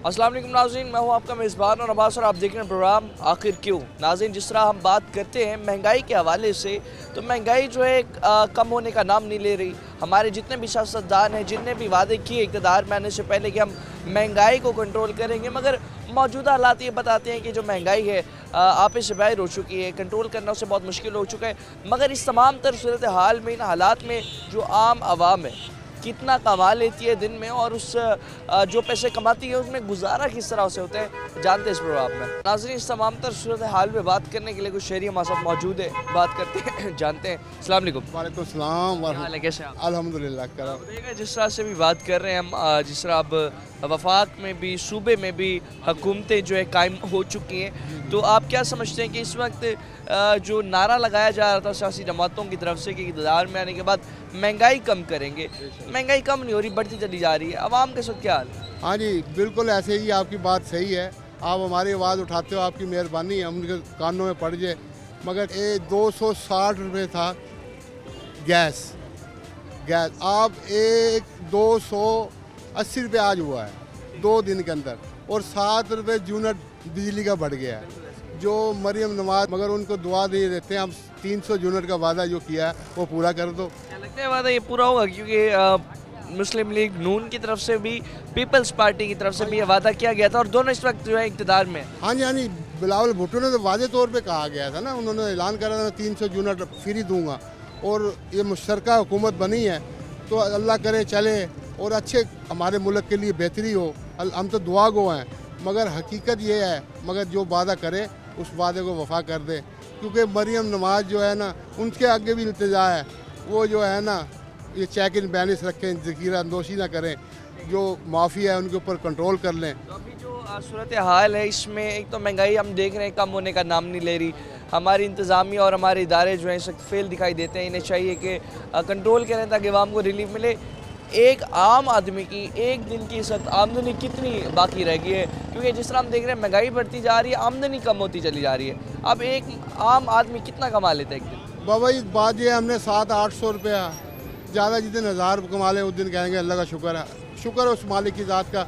अस्सलाम वालेकुम नाज़रीन, मैं हूं आपका मेज़बान और अब्बास और आप देख रहे हैं प्रोग्राम आखिर क्यों। नाज़रीन, जिस तरह हम बात करते हैं महंगाई के हवाले से, तो महंगाई जो है कम होने का नाम नहीं ले रही। हमारे जितने भी सियासतदान हैं, जितने भी वादे किए इक़्तिदार में आने से पहले कि हम महंगाई को कंट्रोल करेंगे, मगर मौजूदा हालात ये बताते हैं कि जो महंगाई है आपे से बाहर हो चुकी है, कंट्रोल करना उसे बहुत मुश्किल हो चुका है। मगर इस तमाम तर सूरत हाल में, इन हालात में जो आम आवाम है कितना कमा लेती है दिन में और उस जो पैसे कमाती है उसमें गुजारा किस तरह से होता है, जानते हैं इस प्रोग्राम में। नाज़रीन, इस तमाम तर सूरत हाल में बात करने के लिए कुछ शहरी हमारे साथ मौजूद है, बात करते हैं जानते हैं। अस्सलाम वालेकुम। वालेकुम सलाम। क्या हाल है, कैसे हैं आप? अल्हम्दुलिल्लाह करम। देखिए, जिस तरह से भी बात कर रहे हैं हम, जिस तरह अब वफाक में भी सूबे में भी हुकूमतें जो है कायम हो चुकी हैं, तो आप क्या समझते हैं कि इस वक्त जो नारा लगाया जा रहा था सियासी जमातों की तरफ से कि इक़्तिदार में आने के बाद महंगाई कम करेंगे, महंगाई कम नहीं हो रही, बढ़ती चली जा रही है, आवाम के साथ क्या हाल है? हाँ जी, बिल्कुल ऐसे ही आपकी बात सही है। आप हमारी आवाज़ उठाते हो, आपकी मेहरबानी है, उनके कानों में पड़ जाए। मगर ये 260 रुपये था गैस अब 280 रुपये आज हुआ है 2 दिन के अंदर, और 7 रुपये यूनिट बिजली का बढ़ गया है। जो मरियम नवाज, मगर उनको दुआ दे देते हैं, हम 300 यूनिट का वादा जो किया है वो पूरा कर दो। क्या लगता है वादा ये पूरा होगा? क्योंकि मुस्लिम लीग नून की तरफ से भी, पीपल्स पार्टी की तरफ से भी ये वादा किया गया था और दोनों इस वक्त जो है इक़्तिदार में। हाँ जी, हाँ जी, बिलावल भुट्टो ने तो वादे तौर पे कहा गया था ना, उन्होंने ऐलान करा था 300 यूनिट फ्री दूंगा, और ये मुश्तरका हुकूमत बनी है तो अल्लाह करे चले और अच्छे हमारे मुल्क के लिए बेहतरी हो। हम तो दुआ गो हैं, मगर हकीकत ये है, मगर जो वादा करे उस वादे को वफा कर दे। क्योंकि मरियम नवाज जो है ना, उनके आगे भी इल्तिजा है, वो जो है ना ये चेक इन बैलेंस रखें, ज़ख़ीरा अंदोशी ना करें, जो माफिया है उनके ऊपर कंट्रोल कर लें। तो अभी जो सूरत हाल है इसमें एक तो महंगाई हम देख रहे हैं कम होने का नाम नहीं ले रही, हमारी इंतज़ामिया और हमारे इदारे जो हैं इस वक्त फेल दिखाई देते हैं। इन्हें चाहिए कि कंट्रोल करें ताकि आवाम को रिलीफ मिले। एक आम आदमी की एक दिन की इस वक्त आमदनी कितनी बाकी रह गई है? क्योंकि जिस तरह हम देख रहे हैं महंगाई बढ़ती जा रही है, आमदनी कम होती चली जा रही है। अब एक आम आदमी कितना कमा लेता है एक दिन? बाबा जी, बात ये हमने 700-800 रुपया, ज़्यादा जिस दिन 1000 कमा ले उस दिन कहेंगे अल्लाह का शुक्र है। शुक्र है उस मालिक की ज़ात का,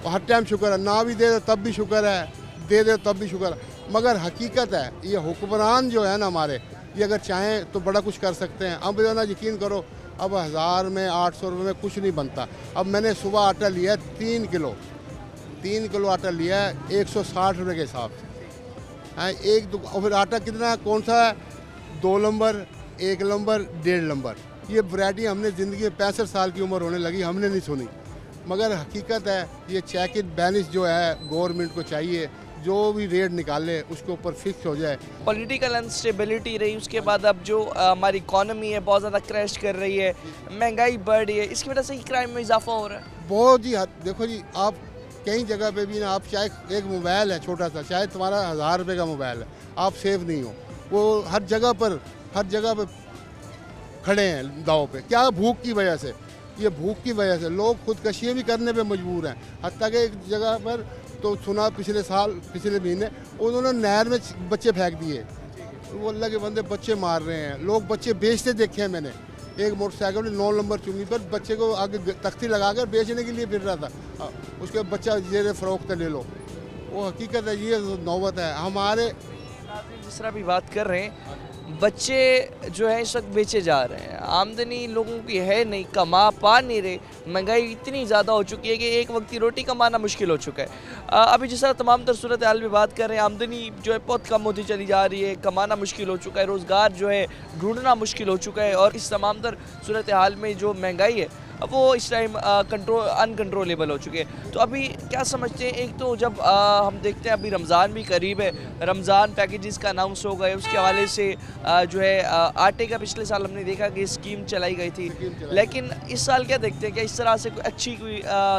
हर टाइम शुक्र है, ना भी दे दो तब भी शुक्र है, दे दो तब भी शुक्र है। मगर हकीकत है ये हुक्मरान जो है ना हमारे, ये अगर चाहें तो बड़ा कुछ कर सकते हैं। अब जो ना यकीन करो, अब 1000 में 800 रुपये में कुछ नहीं बनता। अब मैंने सुबह आटा लिया है 3 किलो आटा लिया है 160 रुपये के हिसाब से। हाँ, और फिर आटा कितना है, कौन सा है, 2 नंबर, 1 नंबर, 1.5 नंबर, ये वैरायटी हमने ज़िंदगी में 65 साल की उम्र होने लगी हमने नहीं सुनी। मगर हकीकत है ये चेक इन बैलेंस जो है गवर्नमेंट को चाहिए, जो भी रेट निकाले उसके ऊपर फिक्स हो जाए। पॉलिटिकल अनस्टेबिलिटी रही, उसके बाद अब जो हमारी इकॉनमी है बहुत ज़्यादा क्रैश कर रही है, महंगाई बढ़ रही है, इसकी वजह से ही क्राइम में इजाफा हो रहा है। बहुत ही देखो जी, आप कई जगह पे भी ना, आप चाहे एक मोबाइल है छोटा सा, चाहे तुम्हारा 1000 रुपये का मोबाइल है, आप सेफ नहीं हो, वो हर जगह पर खड़े हैं दाव पे। क्या? भूख की वजह से, ये भूख की वजह से लोग खुदकशियाँ भी करने पे मजबूर हैं। हत्ता कि एक जगह पर तो सुना पिछले महीने उन्होंने नहर में बच्चे फेंक दिए, तो वो अल्लाह के बंदे बच्चे मार रहे हैं, लोग बच्चे बेचते देखे हैं मैंने। एक मोटरसाइकिल 9 नंबर चुंगी पर बच्चे को आगे तख्ती लगाकर बेचने के लिए फिर रहा था, उसके बच्चा जेर फ़रोख्त ले लो। वो हकीकत है, ये नौबत है हमारे। जिस तरह भी बात कर रहे हैं, बच्चे जो है इस वक्त बेचे जा रहे हैं, आमदनी लोगों की है नहीं, कमा पा नहीं रहे, महंगाई इतनी ज़्यादा हो चुकी है कि एक वक्त की रोटी कमाना मुश्किल हो चुका है। अभी जिस तरह तमाम तर सूरत हाल में बात कर रहे हैं, आमदनी जो है बहुत कम होती चली जा रही है, कमाना मुश्किल हो चुका है, रोज़गार जो है ढूंढना मुश्किल हो चुका है, और इस तमाम तर सूरत हाल में जो महंगाई है अब वो इस टाइम अनकंट्रोलेबल हो चुके हैं। तो अभी क्या समझते हैं, एक तो जब हम देखते हैं अभी रमज़ान भी करीब है, रमज़ान पैकेजेस का अनाउंस हो गए, उसके हवाले से जो है आटे का पिछले साल हमने देखा कि स्कीम चलाई गई थी, लेकिन इस साल क्या देखते हैं, क्या इस तरह से कोई अच्छी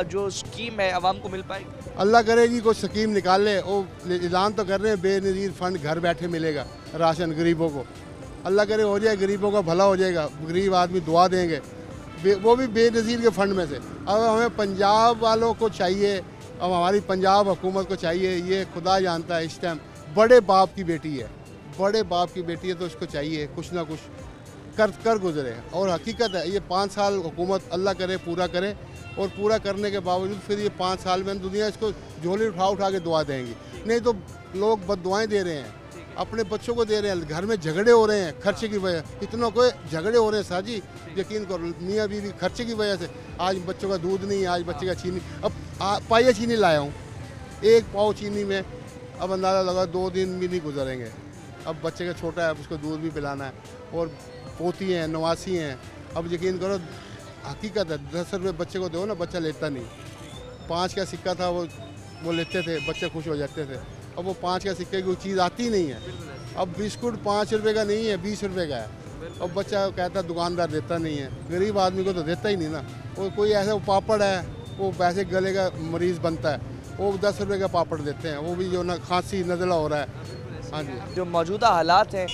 जो स्कीम है आवाम को मिल पाएगी? अल्लाह करे जी कोई स्कीम निकाले। वो ऐलान तो कर रहे हैं बेनज़ीर फ़ंड घर बैठे मिलेगा राशन गरीबों को, अल्लाह करे हो जाए, गरीबों का भला हो जाएगा, गरीब आदमी दुआ देंगे, वो भी बेनज़ीर के फ़ंड में से। अब हमें पंजाब वालों को चाहिए, अब हमारी पंजाब हुकूमत को चाहिए, ये खुदा जानता है इस टाइम बड़े बाप की बेटी है, तो उसको चाहिए कुछ ना कुछ कर गुजरे। और हकीकत है ये 5 साल हुकूमत अल्लाह करे पूरा करे, और पूरा करने के बावजूद फिर ये 5 साल में दुनिया इसको झोली उठा उठा के दुआ देंगी। नहीं तो लोग बददुआएं दे रहे हैं, अपने बच्चों को दे रहे हैं, घर में झगड़े हो रहे हैं खर्चे की वजह, इतनों को झगड़े हो रहे हैं साजी, यकीन करो मियाँ बीवी खर्चे की वजह से। आज बच्चों का दूध नहीं, आज बच्चे का चीनी, अब पाइया चीनी लाया हूँ, 1 पाव चीनी में अब अंदाज़ा लगा 2 दिन भी नहीं गुजरेंगे। अब बच्चे का छोटा है, अब उसको दूध भी पिलाना है, और पोती हैं, नवासी हैं। अब यकीन करो हकीकत है, 10 रुपये बच्चे को दो ना, बच्चा लेता नहीं। 5 का सिक्का था वो लेते थे, बच्चे खुश हो जाते थे। अब वो 5 का सिक्के की कोई चीज़ आती नहीं है। अब बिस्कुट 5 रुपये का नहीं है, 20 रुपये का है। अब बच्चा कहता है दुकानदार देता नहीं है, गरीब आदमी को तो देता ही नहीं ना। और कोई ऐसा वो पापड़ है, वो वैसे गले का मरीज़ बनता है, वो 10 रुपये का पापड़ देते हैं, वो भी जो ना खांसी नज़ला हो रहा है। हाँ जी, जो मौजूदा हालात हैं,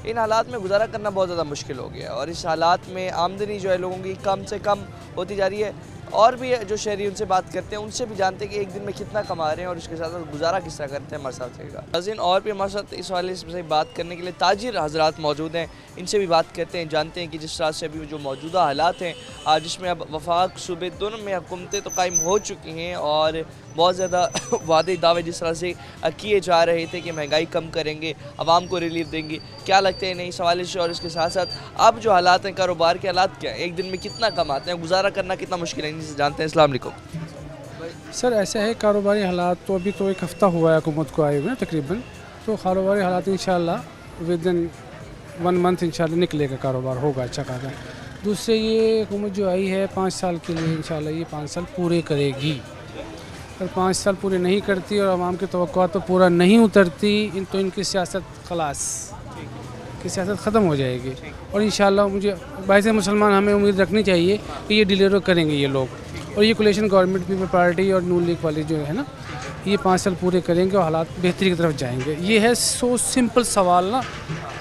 इन हालात में गुजारा करना बहुत ज़्यादा मुश्किल हो गया है और इस हालात में आमदनी जो है लोगों की कम से कम होती जा रही है। और भी जो शहरी उनसे बात करते हैं, उनसे भी जानते हैं कि एक दिन में कितना कमा रहे हैं और उसके साथ साथ गुजारा किस तरह करते हैं। हमारे साथ रहेगा नाज़रीन, और भी हमारे साथ इस वाले से बात करने के लिए ताजिर हजरात मौजूद हैं, इनसे भी बात करते हैं, जानते हैं कि जिस तरह से अभी जो मौजूदा हालात हैं, जिसमें अब वफाक सूबे दोनों में हुकूमतें तो कायम हो चुकी हैं और बहुत ज़्यादा वादे दावे जिस तरह से किए जा रहे थे कि महंगाई कम करेंगे, आवाम को रिलीफ देंगे, क्या लगता है नई सवाल और इसके साथ साथ अब जो हालात हैं, कारोबार के हालात क्या हैं, एक दिन में कितना कमाते हैं, गुजारा करना कितना मुश्किल है, इनसे जानते हैं। अस्सलाम वालेकुम सर, ऐसा है कारोबारी हालात तो अभी तो 1 हफ़्ता हुआ है हुकूमत को आए हुए तकरीबन, तो कारोबारी हालात इंशाल्लाह विद इन 1 मंथ इंशाल्लाह निकलेगा, कारोबार होगा अच्छा खासा। दूसरे ये हुकूमत जो आई है 5 साल के लिए, इंशाल्लाह ये 5 साल पूरे करेगी। अगर 5 साल पूरे नहीं करती और आवाम की तवक्कुआत पर पूरा नहीं उतरती तो इनकी सियासत खलास की सियासत ख़त्म हो जाएगी। और इंशाल्लाह मुझे बाइस मुसलमान हमें उम्मीद रखनी चाहिए कि ये डिलीवर करेंगे ये लोग, और ये कोलिशन गवर्नमेंट पीपल पार्टी और नून लीग वाले जो है ना, ये 5 साल पूरे करेंगे और हालात बेहतरी की तरफ जाएंगे। ये है सो सिंपल सवाल ना,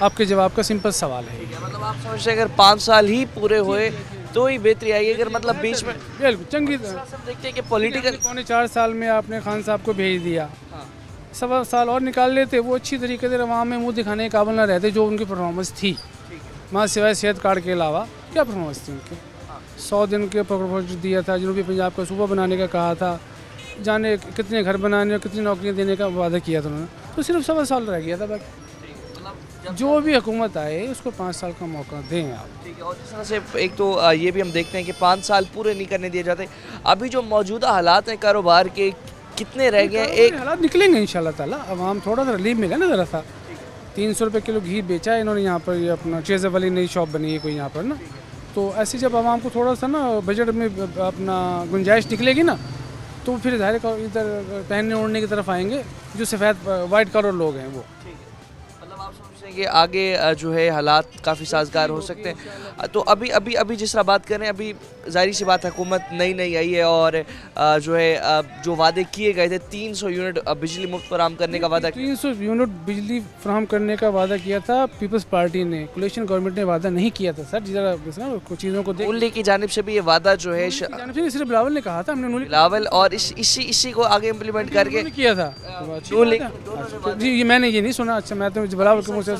आपके जवाब का सिंपल सवाल है ये। मतलब आप समझते हैं अगर 5 साल ही पूरे हुए तो ही बेहतरी आएगी, अगर मतलब बीच में बिल्कुल चंगी सब देखते हैं कि पॉलिटिकल 4 साल में आपने खान साहब को भेज दिया, 1.25 साल और निकाल लेते, वो अच्छी तरीके से अवाम में मुंह दिखाने के काबिल ना रहते जो उनकी परफॉर्मेंस थी। वहाँ सिवाय सेहत कार्ड के अलावा क्या परफॉर्मेंस थी उनकी। 100 दिन के परफॉर्मेंस दिया था, जनूबी पंजाब का सूबा बनाने का कहा था, जाने कितने घर बनाने और कितनी नौकरियाँ देने का वादा किया था उन्होंने, तो सिर्फ 1.25 साल रह गया था। बाकी जो भी हुकूमत आए उसको 5 साल का मौका दें आप। ठीक है, और जिस तरह से एक तो ये भी हम देखते हैं कि 5 साल पूरे नहीं करने दिए जाते। अभी जो मौजूदा हालात हैं कारोबार के, कितने रह गए हैं? एक हालात निकलेंगे इंशाल्लाह ताला, अवाम थोड़ा सा रिलीफ मिला ना ज़रा सा। 300 रुपये किलो घी बेचा है इन्होंने यहाँ पर, ये अपना चेज़ वाली नई शॉप बनी है कोई यहाँ पर ना, तो ऐसे जब आवाम को थोड़ा सा ना बजट में अपना गुंजाइश निकलेगी ना, तो फिर ज़ाहिर इधर पहनने ओढ़ने की तरफ आएंगे जो सफ़ेद वाइट कलर लोग हैं वो। मतलब आप समझते हैं कि आगे जो है हालात काफ़ी साजगार हो सकते हैं। तो अभी जिस तरह बात करें, अभी जाहिर सी बात है हुकूमत नई आई है और जो है जो वादे किए गए थे 300 यूनिट बिजली मुफ्त फराहम करने का वादा 300 यूनिट बिजली फराहम करने का वादा किया था पीपल्स पार्टी ने, कोलिशन गवर्नमेंट ने वादा नहीं किया था सर। जरा कुछ चीज़ों को नून लीग की जानिब से भी ये वादा जो है सिर्फ बिलावल ने कहा था, हमने बिलावल और इसी को आगे इम्प्लीमेंट करके किया था। जी ये मैंने ये नहीं सुना। अच्छा, मैं तो बिलावल के मुँह से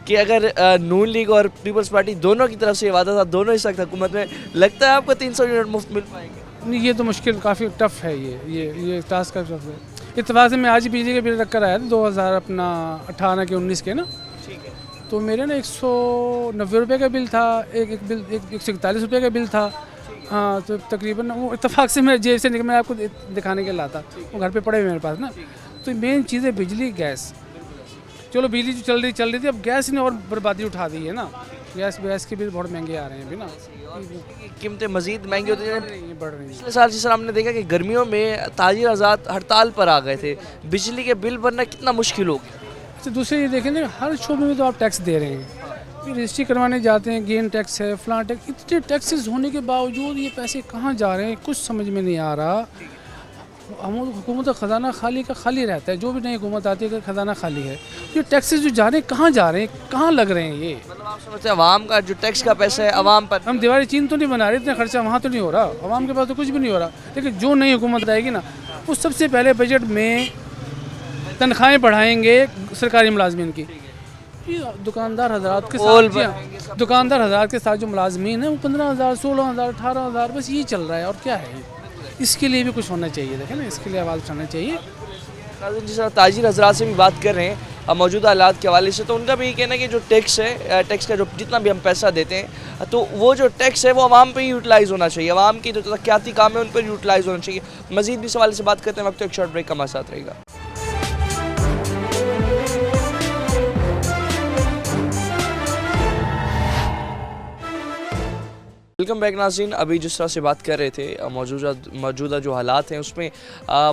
कि अगर नून लीग और पीपल्स पार्टी दोनों की तरफ से ये वादा था, दोनों इस वक्त हुकूमत में, लगता है आपको 300 यूनिट मुफ्त मिल पाएंगे? नहीं, ये तो मुश्किल काफ़ी टफ है, ये टास्क का टफ है। इत्तेफाक से मैं आज ही बिजली के बिल रख कर आया था 2018 के 19 के ना, ठीक है, तो मेरे ना 190 रुपये का बिल था, एक बिल 141 रुपये का बिल था। हाँ, तो तकरीबन वो इत्तेफाक से मैं जेब से निकल, मैं आपको दिखाने के लाता, वो घर पे पड़े हुए मेरे पास ना। तो मेन चीज़ है बिजली, गैस। चलो बिजली जो चल रही थी, अब गैस ने और बर्बादी उठा दी है ना। गैस के बिल बहुत महंगे आ रहे हैं अभी ना, कीमतें मजीद महंगी होती हैं, बढ़ रही हैं। पिछले साल जिस तरह हमने देखा कि गर्मियों में ताजिर आज़ाद हड़ताल पर आ गए थे, बिजली के बिल भरना कितना मुश्किल हो गया। अच्छा, दूसरे ये देखें ना, हर शोबे में तो आप टैक्स दे रहे हैं, फिर रजिस्ट्री करवाने जाते हैं, गेन टैक्स है, फ्लान टैक्स, इतने टैक्सेस होने के बावजूद ये पैसे कहाँ जा रहे हैं कुछ समझ में नहीं आ रहा। हुकूमत का ख़जाना खाली रहता है, जो भी नई हुकूमत आती है ख़जाना खाली है। ये टैक्सेस जो जा रहे हैं कहाँ जा रहे हैं, कहाँ लग रहे हैं? ये मतलब आप समझते हैं अवाम का जो टैक्स का पैसा है अवाम पर, हम दीवारी चीन तो नहीं बना रहे, इतना खर्चा वहाँ तो नहीं हो रहा, अवाम के पास तो कुछ भी नहीं हो रहा। लेकिन जो नई हुकूमत आएगी ना, वो सबसे पहले बजट में तनख्वाहें बढ़ाएंगे सरकारी मुलाजमीन की। दुकानदार हजरात के साथ जो मुलाजमीन है वो 15,000, 16,000, 18,000 बस ये चल रहा है, और क्या है? इसके लिए भी कुछ होना चाहिए, देखें ना, इसके लिए आवाज़ उठाना चाहिए। नाज़रीन, जिस तरह ताजिर हजरात से भी बात कर रहे हैं मौजूदा हालात के हवाले से, तो उनका भी ये कहना है कि जो टैक्स है, टैक्स का जो जितना भी हम पैसा देते हैं, तो वो जो टैक्स है वो आवाम पे ही यूटिलाइज़ होना चाहिए, आवाम की जो तरक्याती काम है उन पर यूटिलाइज़ होना चाहिए। मज़ीद भी इस हवाले से बात करते हैं, वक्त एक शॉर्ट ब्रेक का हमारे साथ रहेगा। वेलकम बैक नाज़रीन। अभी जिस तरह से बात कर रहे थे मौजूदा जो हालात हैं उसमें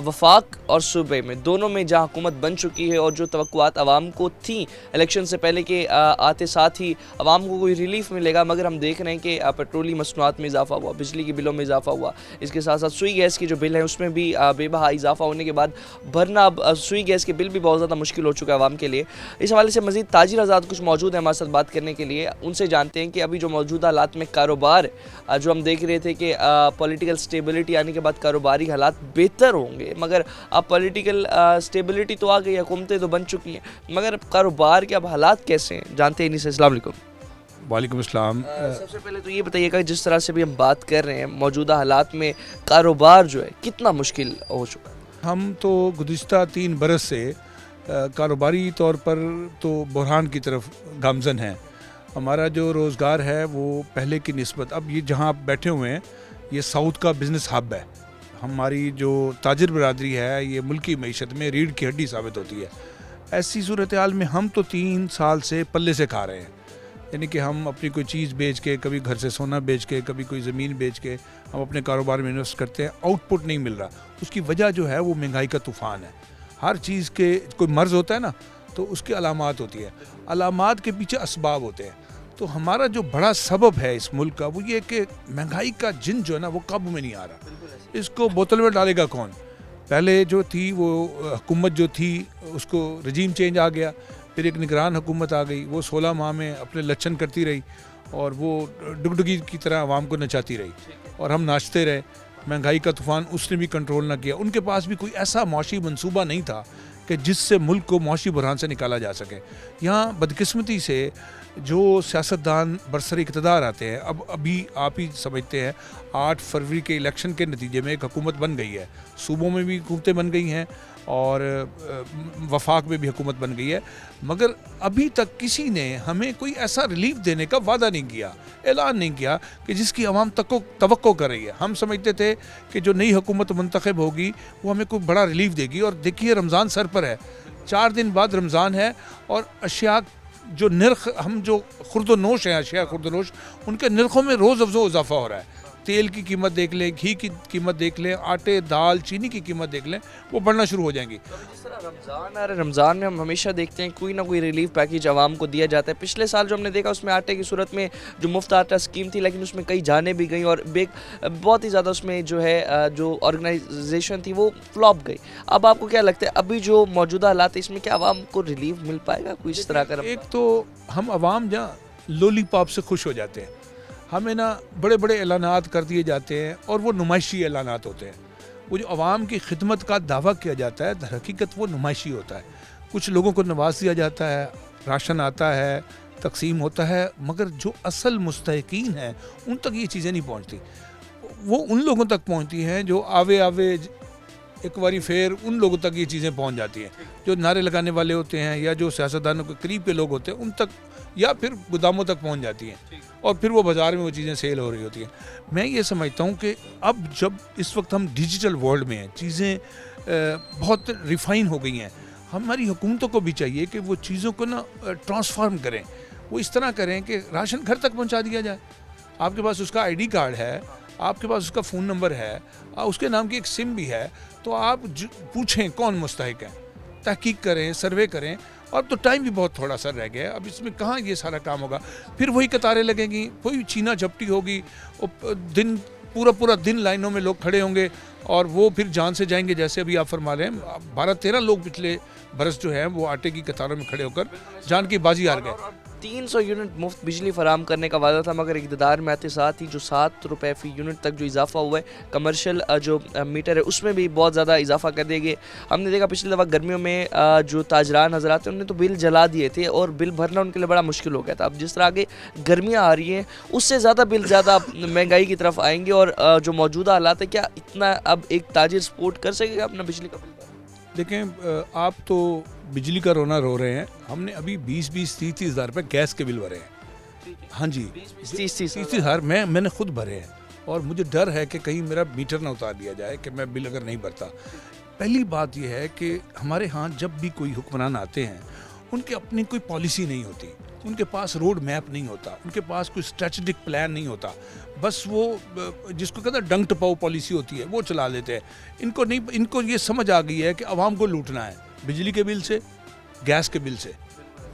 वफाक और सूबे में दोनों में जहां हुकूमत बन चुकी है और जो तवक्कुआत आवाम को थी इलेक्शन से पहले के आते साथ ही आवाम को कोई रिलीफ मिलेगा, मगर हम देख रहे हैं कि पेट्रोली मसनूआत में इजाफा हुआ, बिजली के बिलों में इजाफा हुआ, इसके साथ साथ सुई गैस की जो बिल है उसमें भी बेबहा इजाफा होने के बाद भरना सुई गैस के बिल भी बहुत ज़्यादा मुश्किल हो चुका है आवाम के लिए। इस हवाले से मज़ीद ताजिर आज़ाद कुछ मौजूद है हमारे साथ बात करने के लिए, उनसे जानते हैं कि अभी जो मौजूदा हालात में कारोबार जो हम देख रहे थे कि पॉलिटिकल स्टेबिलिटी आने के बाद कारोबारी हालात बेहतर होंगे, मगर अब पॉलिटिकल स्टेबिलिटी तो आ गई, हुकूमतें तो बन चुकी हैं, मगर कारोबार के अब हालात कैसे हैं, जानते हैं इन्हीं से। अस्सलाम वालेकुम। वालेकुम अस्सलाम। सबसे पहले तो ये बताइएगा, जिस तरह से भी हम बात कर रहे हैं मौजूदा हालात में कारोबार जो है कितना मुश्किल हो चुका है? हम तो गुज़िश्ता 3 बरस से कारोबारी तौर पर तो बहरान की तरफ गामज़न हैं। हमारा जो रोज़गार है वो पहले की निस्बत, अब ये जहाँ आप बैठे हुए हैं ये साउथ का बिज़नेस हब है। हमारी जो ताजिर बरादरी है ये मुल्की मईशत में रीढ़ की हड्डी साबित होती है। ऐसी सूरत हाल में हम तो 3 साल से पल्ले से खा रहे हैं, यानी कि हम अपनी कोई चीज़ बेच के, कभी घर से सोना बेच के, कभी कोई ज़मीन बेच के हम अपने कारोबार में इन्वेस्ट करते हैं, आउटपुट नहीं मिल रहा। उसकी वजह जो है वो महंगाई का तूफ़ान है। हर चीज़ के कोई मर्ज़ होता है ना, तो उसकी अलामात होती है, अलामात के पीछे असबाब होते हैं। तो हमारा जो बड़ा सबब है इस मुल्क का वो ये कि महंगाई का जिन जो है ना वो काबू में नहीं आ रहा। इसको बोतल में डालेगा कौन? पहले जो थी वो हुकूमत जो थी उसको रजीम चेंज आ गया, फिर एक निगरान हुकूमत आ गई, वो 16 माह में अपने लक्षण करती रही और वो डुगडुगी की तरह आवाम को नचाती रही और हम नाचते रहे। महंगाई का तूफ़ान उसने भी कंट्रोल ना किया। उनके पास भी कोई ऐसा मुआशी मंसूबा नहीं था कि जिससे मुल्क को मुआशी बहरान से निकाला जा सके। यहाँ बदकिस्मती से जो सियासतदान बरसर इक़्तिदार आते हैं, अब अभी आप ही समझते हैं 8 फरवरी के इलेक्शन के नतीजे में एक हुकूमत बन गई है, सूबों में भी हुकूमतें बन गई हैं और वफाक में भी हुकूमत बन गई है, मगर अभी तक किसी ने हमें कोई ऐसा रिलीफ देने का वादा नहीं किया, ऐलान नहीं किया कि जिसकी आवाम तवक्को कर रही है। हम समझते थे कि जो नई हुकूमत मुंतखब होगी वो हमें कोई बड़ा रिलीफ देगी। और देखिए रमज़ान सर पर है, 4 दिन बाद रमज़ान है और अशिया जो निर्ख, हम जो खुर्दनोश हैं, अशिया खुर्दनोश, उनके निर्खों में रोज़ अफ़ज़ो इजाफा हो रहा है। तेल की कीमत देख लें, घी की कीमत देख लें, आटे, दाल, चीनी की कीमत देख लें, वो बढ़ना शुरू हो जाएंगी। जिस तरह रमज़ान आ रहा है, रमज़ान में हम हमेशा देखते हैं कोई ना कोई रिलीफ पैकेज आवाम को दिया जाता है। पिछले साल जो हमने देखा उसमें आटे की सूरत में जो मुफ्त आटा स्कीम थी, लेकिन उसमें कई जाने भी गई और बहुत ही ज़्यादा उसमें जो है जो ऑर्गेनाइजेशन थी वो फ्लॉप गई। अब आपको क्या लगता है अभी जो मौजूदा हालात है इसमें क्या आवाम को रिलीफ मिल पाएगा कोई इस तरह का? एक तो हम आवाम जहाँ लॉलीपॉप से खुश हो जाते हैं, हमें ना बड़े बड़े ऐलानात कर दिए जाते हैं और वो नुमाइशी ऐलानात होते हैं। वो जो आवाम की खिदमत का दावा किया जाता है, दर हकीकत वो नुमाइशी होता है। कुछ लोगों को नवाज दिया जाता है, राशन आता है, तकसीम होता है, मगर जो असल मुस्तहिकीन हैं उन तक ये चीज़ें नहीं पहुंचती। वो उन लोगों तक पहुंचती हैं जो आवे एक बारी फिर उन लोगों तक ये चीज़ें पहुंच जाती हैं, जो नारे लगाने वाले होते हैं या जो सियासतदानों के करीब के लोग होते हैं उन तक, या फिर गोदामों तक पहुंच जाती हैं और फिर वो बाज़ार में वो चीज़ें सेल हो रही होती हैं। मैं ये समझता हूँ कि अब जब इस वक्त हम डिजिटल वर्ल्ड में हैं, चीज़ें बहुत रिफ़ाइन हो गई हैं, हमारी हुकूमतों को भी चाहिए कि वो चीज़ों को ना ट्रांसफॉर्म करें। वो इस तरह करें कि राशन घर तक पहुँचा दिया जाए। आपके पास उसका ID कार्ड है, आपके पास उसका फ़ोन नंबर है, उसके नाम की एक सिम भी है, तो आप पूछें कौन मुस्तहिक है, तहकीक करें, सर्वे करें। अब तो टाइम भी बहुत थोड़ा सा रह गया है, अब इसमें कहाँ ये सारा काम होगा। फिर वही कतारें लगेंगी, वही छीना झपटी होगी, दिन पूरा दिन लाइनों में लोग खड़े होंगे और वो फिर जान से जाएंगे। जैसे अभी आप फरमा रहे हैं 12-13 लोग पिछले बरस जो है वो आटे की कतारों में खड़े होकर जान की बाजी हार गए। 300 यूनिट मुफ्त बिजली फराम करने का वादा था, मगर इक़्तिदार में आते साथ ही जो 7 रुपये फ़ी यूनिट तक जो इजाफा हुआ है कमर्शियल जो मीटर है उसमें भी बहुत ज़्यादा इजाफा कर दिया गया। हमने देखा पिछली दफ़ा गर्मियों में जो ताजरान हजरात हैं उन्होंने तो बिल जला दिए थे और बिल भरना उनके लिए बड़ा मुश्किल हो गया था। अब जिस तरह आगे गर्मियाँ आ रही हैं उससे ज़्यादा बिल ज़्यादा महंगाई की तरफ आएंगे और जो मौजूदा हालात है क्या इतना अब एक ताजिर सपोर्ट कर सकेगा अपना बिजली का बिल? देखें, आप तो बिजली का रोना रो रहे हैं, हमने अभी 20-30 हज़ार रुपये गैस के बिल भरे हैं। हाँ जी, 30 हज़ार मैंने खुद भरे हैं और मुझे डर है कि कहीं मेरा मीटर ना उतार दिया जाए कि मैं बिल अगर नहीं भरता। पहली बात यह है कि हमारे यहाँ जब भी कोई हुक्मरान आते हैं उनकी अपनी कोई पॉलिसी नहीं होती, उनके पास रोड मैप नहीं होता, उनके पास कोई स्ट्रेटेजिक प्लान नहीं होता, बस वो जिसको कहते हैं डंग टपाओ पॉलिसी होती है वो चला लेते हैं। इनको ये समझ आ गई है कि आवाम को लूटना है बिजली के बिल से, गैस के बिल से,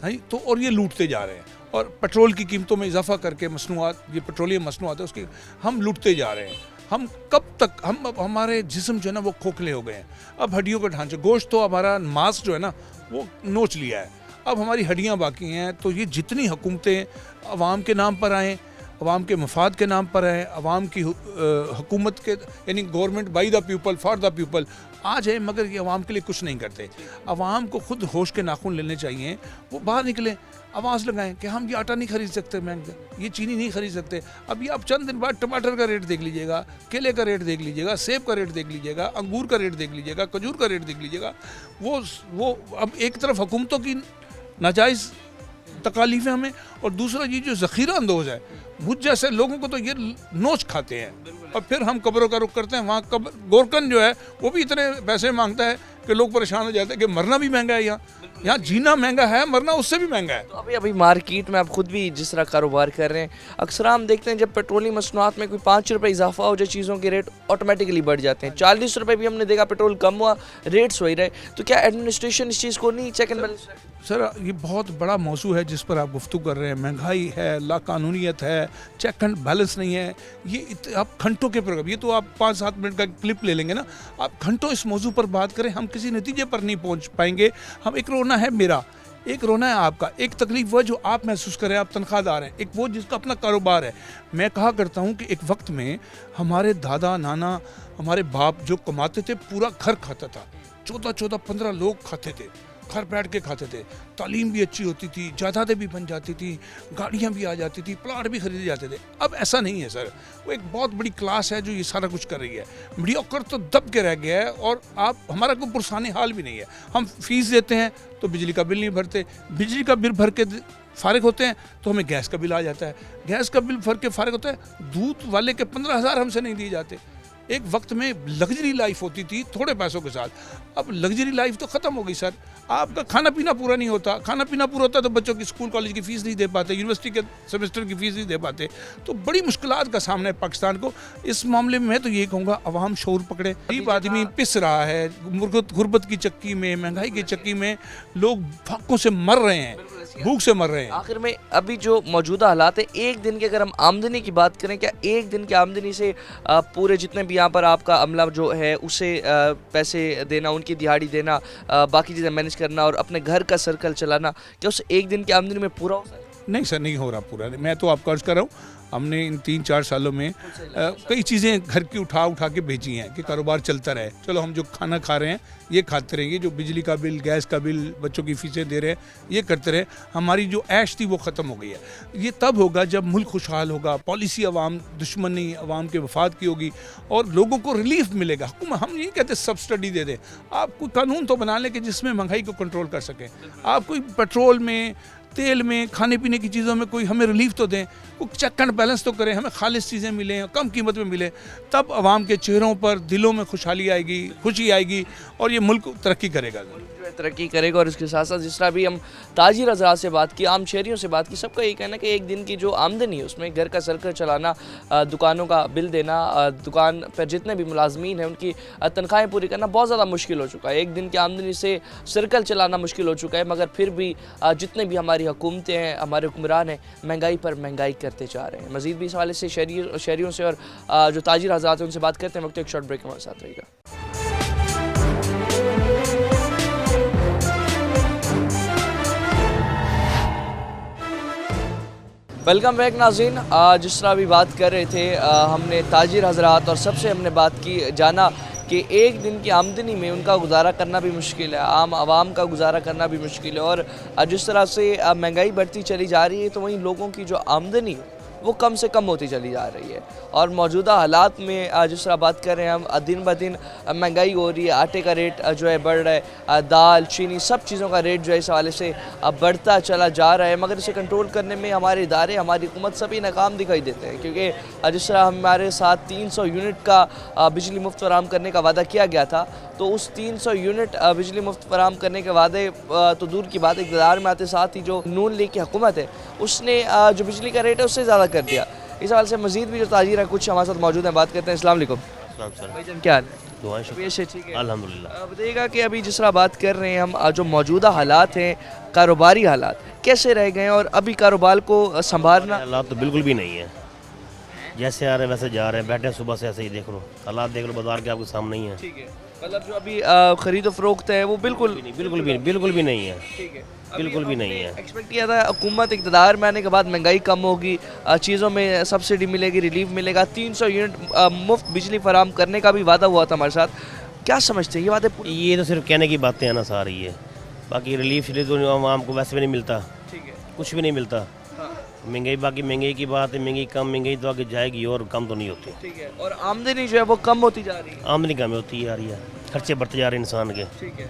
है तो, और ये लूटते जा रहे हैं और पेट्रोल की कीमतों में इजाफा करके मसनूआत, ये पेट्रोलियम मसनूआत है उसकी हम लूटते जा रहे हैं। हम कब तक, हमारे जिस्म जो है ना वो खोखले हो गए हैं, अब हड्डियों का ढांचा, गोश्त तो हमारा मांस जो है ना वो नोच लिया है, अब हमारी हड्डियां बाकी हैं। तो ये जितनी हुकूमतें अवाम के नाम पर आएँ, अवाम के मफाद के नाम पर आएँ, अवाम की हुकूमत के यानी government by the people for the people आ जाए, मगर ये अवाम के लिए कुछ नहीं करते। अवाम को खुद होश के नाखून लेने चाहिए, वो बाहर निकलें, आवाज़ लगाएं कि हम ये आटा नहीं खरीद सकते महंगा, ये चीनी नहीं खरीद सकते। अभी आप चंद दिन बाद टमाटर का रेट देख लीजिएगा, केले का रेट देख लीजिएगा, सेब का रेट देख लीजिएगा, अंगूर का रेट देख लीजिएगा, खजूर का रेट देख लीजिएगा। वो अब एक तरफ हुकूमतों की नाजायज़ तकालीफ़ें हमें, और दूसरा ये जो ज़ख़ीरा अंदोज़ है, मुझ जैसे लोगों को तो ये नोच खाते हैं और फिर हम कब्रों का रुख करते हैं। वहाँ कब्र गोरकन जो है वो भी इतने पैसे मांगता है कि लोग परेशान हो जाते हैं कि मरना भी महंगा है, यहाँ जीना महंगा है, मरना उससे भी महंगा है। तो अभी मार्केट में आप खुद भी जिस तरह कारोबार कर रहे हैं, अक्सर हम देखते हैं जब पेट्रोलियम मसनूआत में कोई 5 रुपये इजाफा हो जाए चीज़ों के रेट ऑटोमेटिकली बढ़ जाते हैं। 40 रुपये भी हमने देखा पेट्रोल कम हुआ, रेट्स वही रहे। तो क्या एडमिनिस्ट्रेशन इस चीज़ को नहीं चेक एंड बैलेंस? सर ये बहुत बड़ा मौजू है जिस पर आप गुफ्तगू कर रहे हैं। महंगाई है, लाकानूनियत है, चेक एंड बैलेंस नहीं है। ये आप घंटों के प्रोग्राम, ये तो आप 5-7 मिनट का क्लिप ले लेंगे ना, आप घंटों इस मौजू पर बात करें, हम किसी नतीजे पर नहीं पहुंच पाएंगे। हम एक रोना है मेरा, एक रोना है आपका, एक तकलीफ वो जो आप महसूस करें, आप तनख्वाहदार हैं, एक वो जिसका अपना कारोबार है। मैं कहा करता हूँ कि एक वक्त में हमारे दादा नाना, हमारे बाप जो कमाते थे पूरा घर खाता था, 14-15 लोग खाते थे, घर बैठ के खाते थे, तालीम भी अच्छी होती थी, जायदादें भी बन जाती थी, गाड़ियाँ भी आ जाती थी, प्लाट भी खरीदे जाते थे। अब ऐसा नहीं है सर, वो एक बहुत बड़ी क्लास है जो ये सारा कुछ कर रही है। मीडियोकर तो दब के रह गया है और आप हमारा कोई पुरसाने हाल भी नहीं है। हम फीस देते हैं तो बिजली का बिल नहीं भरते, बिजली का बिल भर के फारिग होते हैं तो हमें गैस का बिल आ जाता है, गैस का बिल भर के फारिग होता है, दूध वाले के 15,000 हमसे नहीं दिए जाते। एक वक्त में लग्जरी लाइफ होती थी थोड़े पैसों के साथ, अब लग्जरी लाइफ तो ख़त्म हो गई सर। आपका खाना पीना पूरा नहीं होता, खाना पीना पूरा होता तो बच्चों की स्कूल कॉलेज की फ़ीस नहीं दे पाते, यूनिवर्सिटी के सेमेस्टर की फ़ीस नहीं दे पाते। तो बड़ी मुश्किलात का सामना है पाकिस्तान को। इस मामले में मैं तो यही कहूँगा अवाम शऊर पकड़े। गरीब आदमी पिस रहा है, गुर्बत की चक्की में, महंगाई की चक्की में लोग फाकों से मर रहे हैं, भूख से मर रहे हैं। आखिर में अभी जो मौजूदा हालात है, एक दिन की अगर हम आमदनी की बात करें, क्या एक दिन की आमदनी से पूरे जितने भी यहाँ पर आपका अमला जो है उसे पैसे देना, उनकी दिहाड़ी देना, बाकी चीज़ें मैनेज करना और अपने घर का सर्कल चलाना, क्या उस एक दिन की आमदनी में पूरा हो सकता है? नहीं सर, नहीं हो रहा पूरा। मैं तो आपको अर्ज कर रहा हूँ, हमने इन 3-4 सालों में कई चीज़ें घर की उठा के भेजी हैं कि कारोबार चलता रहे। चलो हम जो खाना खा रहे हैं ये खाते रहेंगे, जो बिजली का बिल, गैस का बिल, बच्चों की फीसें दे रहे हैं ये करते रहे। हमारी जो ऐश थी वो ख़त्म हो गई है। ये तब होगा जब मुल्क खुशहाल होगा, पॉलिसी अवाम दुश्मन नहीं, अवाम के वफाद की होगी और लोगों को रिलीफ मिलेगा। हम नहीं कहते सब्सिडी दे दें, आप कोई कानून तो बना लें कि जिसमें महंगाई को कंट्रोल कर सकें। आप कोई पेट्रोल में, तेल में, खाने पीने की चीज़ों में कोई हमें रिलीफ तो दें, कोई चेक एंड बैलेंस तो करें, हमें खालिश चीज़ें मिलें, कम कीमत में मिले, तब आवाम के चेहरों पर, दिलों में खुशहाली आएगी, खुशी आएगी और ये मुल्क तरक्की करेगा, तरक्की करेगा। और इसके साथ साथ जिस तरह भी हम ताजिर हज़रात से बात की, आम शहरियों से बात की, सबका यही कहना कि एक दिन की जो आमदनी है उसमें घर का सर्कल चलाना, दुकानों का बिल देना, दुकान पर जितने भी मुलाजमीन हैं उनकी तनख्वाहें पूरी करना बहुत ज़्यादा मुश्किल हो चुका है। एक दिन की आमदनी से सर्कल चलाना मुश्किल हो चुका है, मगर फिर भी जितने भी हमारी हुकूमतें हैं, हमारे हुक्मरान हैं, महंगाई पर महंगाई करते जा रहे हैं। मज़ीद भी इस हवाले से शहरियों से और जो ताजिर हज़रात हैं उनसे बात करते हैं। वक्त एक शॉर्ट ब्रेक हमारे साथ रहेगा। वेलकम बैक नाज़रीन। जिस तरह अभी बात कर रहे थे हमने ताजिर हजरात और सबसे हमने बात की जाना कि एक दिन की आमदनी में उनका गुजारा करना भी मुश्किल है, आम आवाम का गुजारा करना भी मुश्किल है। और जिस तरह से महंगाई बढ़ती चली जा रही है तो वहीं लोगों की जो आमदनी है वो कम से कम होती चली जा रही है। और मौजूदा हालात में जिस तरह बात कर रहे हैं हम, दिन ब दिन महंगाई हो रही है, आटे का रेट जो है बढ़ रहा है, दाल चीनी सब चीज़ों का रेट जो है इस हवाले से बढ़ता चला जा रहा है। मगर इसे कंट्रोल करने में हमारे इदारे, हमारी हुकूमत सभी नाकाम दिखाई देते हैं, क्योंकि जिस तरह हमारे साथ 300 यूनिट का बिजली मुफ्त फराम करने का वादा किया गया था, तो उस 300 यूनिट बिजली मुफ्त फराम करने के वादे तो दूर की बात, इक़्तिदार में आते साथ ही जो नून लीग की हुकूमत है उसने जो बिजली का रेट है उससे ज़्यादा कर दिया। इस हवाले से मज़ीद भी जो ताजीर है कुछ हमारे साथ मौजूद हैं, बात करते हैं। अस्सलाम वालेकुम भाईजान, क्या हाल है? दुआएं शुक्र से ठीक है अल्हम्दुलिल्लाह। बताइएगा कि अभी जिस तरह बात कर रहे हैं हम, जो मौजूदा हालात हैं, कारोबारी हालात कैसे रह गए हैं और अभी कारोबार को संभालना? हालात तो बिल्कुल भी नहीं है, जैसे आ रहे हैं वैसे जा रहे हैं, बैठे हैं सुबह से ऐसे ही देख लो, हालात देख लो, बाजार के आपके सामने ही है। ठीक है, मतलब जो अभी खरीद व फरोख्त है वो बिल्कुल बिल्कुल भी नहीं है, ठीक है, बिल्कुल भी नहीं है। एक्सपेक्ट किया था हुकूमत इक़्तिदार में आने के बाद महंगाई कम होगी, चीज़ों में सब्सिडी मिलेगी, रिलीफ मिलेगा, 300 यूनिट मुफ्त बिजली फराम करने का भी वादा हुआ था हमारे साथ। क्या समझते हैं ये बातें? ये तो सिर्फ कहने की बातें हैं ना सारी है, बाकी रिलीफ तो आवाम को वैसे भी नहीं मिलता, ठीक है, कुछ भी नहीं मिलता। महंगाई, बाकी महंगाई की बात है, महंगाई कम, महंगाई तो आगे जाएगी और कम तो नहीं होती। ठीक है, और आमदनी जो है वो कम होती जा रही है। आमदनी कम होती आ रही है, खर्चे बढ़ते जा रहे हैं इंसान के। ठीक है,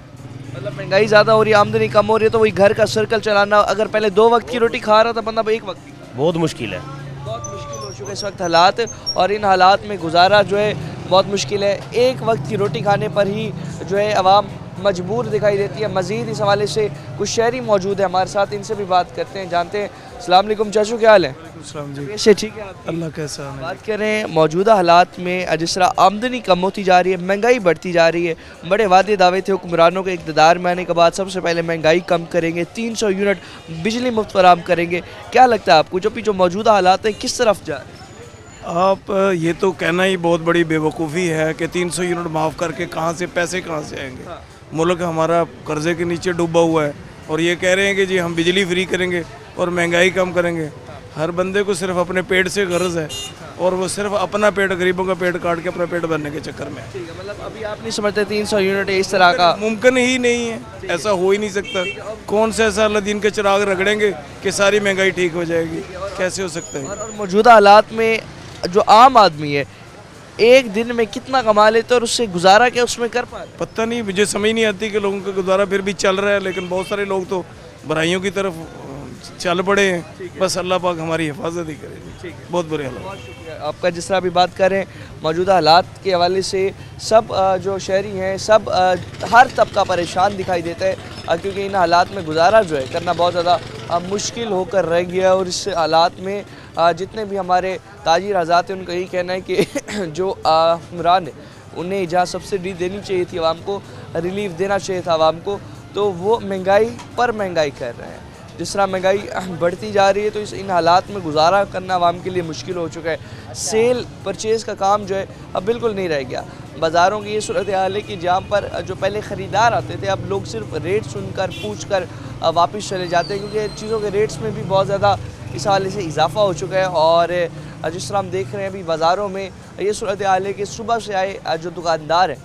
मतलब महंगाई ज़्यादा हो रही है, आमदनी कम हो रही है, तो वही घर का सर्कल चलाना, अगर पहले 2 वक्त की रोटी खा रहा था बंदा, अब 1 वक्त की खा, बहुत मुश्किल है, बहुत मुश्किल हो चुका है इस वक्त हालात। और इन हालात में गुजारा जो है बहुत मुश्किल है। 1 वक्त की रोटी खाने पर ही जो है आवाम मजबूर दिखाई देती है। मज़ीद इस हवाले से कुछ शहरी मौजूद है हमारे साथ, इनसे भी बात करते हैं, जानते हैं। अस्सलाम वालेकुम चाचू, क्या हाल है? जी, ठीक है, आप अल्लाह कैसा है? बात करें मौजूदा हालात में जिस तरह आमदनी कम होती जा रही है, महंगाई बढ़ती जा रही है, बड़े वादे दावे थे हुक्मरानों के इक़्तिदार में आने के बाद, सबसे पहले महंगाई कम करेंगे, 300 यूनिट बिजली मुफ्त फराम करेंगे। क्या लगता है आपको जो मौजूदा हालात हैं किस तरफ जा रहे हैं? आप ये तो कहना ही बहुत बड़ी बेवकूफ़ी है कि 300 यूनिट माफ़ करके कहाँ से पैसे कहाँ से आएंगे? मुल्क हमारा कर्जे के नीचे डूबा हुआ है और ये कह रहे हैं कि जी हम बिजली फ्री करेंगे और महंगाई कम करेंगे। हर बंदे को सिर्फ अपने पेट से गर्ज है और वो सिर्फ अपना पेट, गरीबों का पेट काट के अपना पेट भरने के चक्कर में। ठीक है, मतलब अभी आप नहीं समझते 300 यूनिट इस तरह का मुमकिन ही नहीं है, ऐसा हो ही नहीं सकता। कौन सा ऐसा अल्लाह दिन के चिराग रगड़ेंगे कि सारी महंगाई ठीक हो जाएगी? कैसे हो सकता है? और मौजूदा हालात में जो आम आदमी है एक दिन में कितना कमा लेते और उससे गुजारा क्या उसमें कर पा रहे? पता नहीं, मुझे समझ नहीं आती कि लोगों का गुजारा फिर भी चल रहा है, लेकिन बहुत सारे लोग तो बुराइयों की तरफ चल पड़े हैं। बस अल्लाह पाक हमारी हिफाजत ही करे। बहुत बुरे हालात। बहुत शुक्रिया आपका। जिस तरह अभी बात करें मौजूदा हालात के हवाले से, सब जो शहरी हैं, सब हर तबका परेशान दिखाई देता है, क्योंकि इन हालात में गुजारा जो है करना बहुत ज़्यादा मुश्किल होकर रह गया। और इस हालात में जितने भी हमारे ताजिर हज़रात हैं उनका यही कहना है कि जो हुक्मरान है उन्हें जहाँ सब्सिडी देनी चाहिए थी आवाम को, रिलीफ देना चाहिए था आवाम को, तो वो महंगाई पर महंगाई कर रहे हैं। जिस तरह महंगाई बढ़ती जा रही है तो इन हालात में गुजारा करना आवाम के लिए मुश्किल हो चुका है। सेल परचेज़ का काम जो है अब बिल्कुल नहीं रह गया। बाज़ारों की ये सूरत हाल है कि जहाँ पर जो पहले ख़रीदार आते थे, अब लोग सिर्फ रेट सुनकर पूछ कर वापस चले जाते हैं, क्योंकि चीज़ों के रेट्स में भी बहुत ज़्यादा इस हवाले से इजाफा हो चुका है। और जिस तरह हम देख रहे हैं अभी बाज़ारों में ये सूरत हाल है कि सुबह से आए जो दुकानदार हैं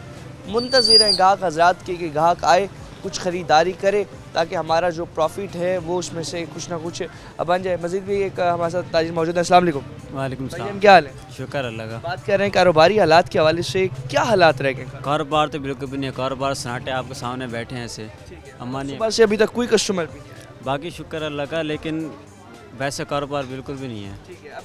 मुंतज़िर हैं गाहक हज़रात के कि गाहक आए, कुछ ख़रीदारी करे, ताकि हमारा जो प्रॉफिट है वो उसमें से कुछ ना कुछ बन जाए। मज़ीद भी एक हमारे साथ ताजिर मौजूद है। अस्सलाम वालेकुम। वालेकुम सलाम। क्या हाल है? शुक्र अल्लाह का। बात कर रहे हैं कारोबारी हालात के हवाले से, क्या हालात रह गए? कारोबार तो बिल्कुल भी नहीं है, कारोबार सन्नाटे आपके सामने बैठे हैं ऐसे, अम्मा नहीं, सुबह से अभी तक कोई कस्टमर भी नहीं है। बाकी शुक्र अल्लाह का, लेकिन वैसे कारोबार बिल्कुल भी नहीं है।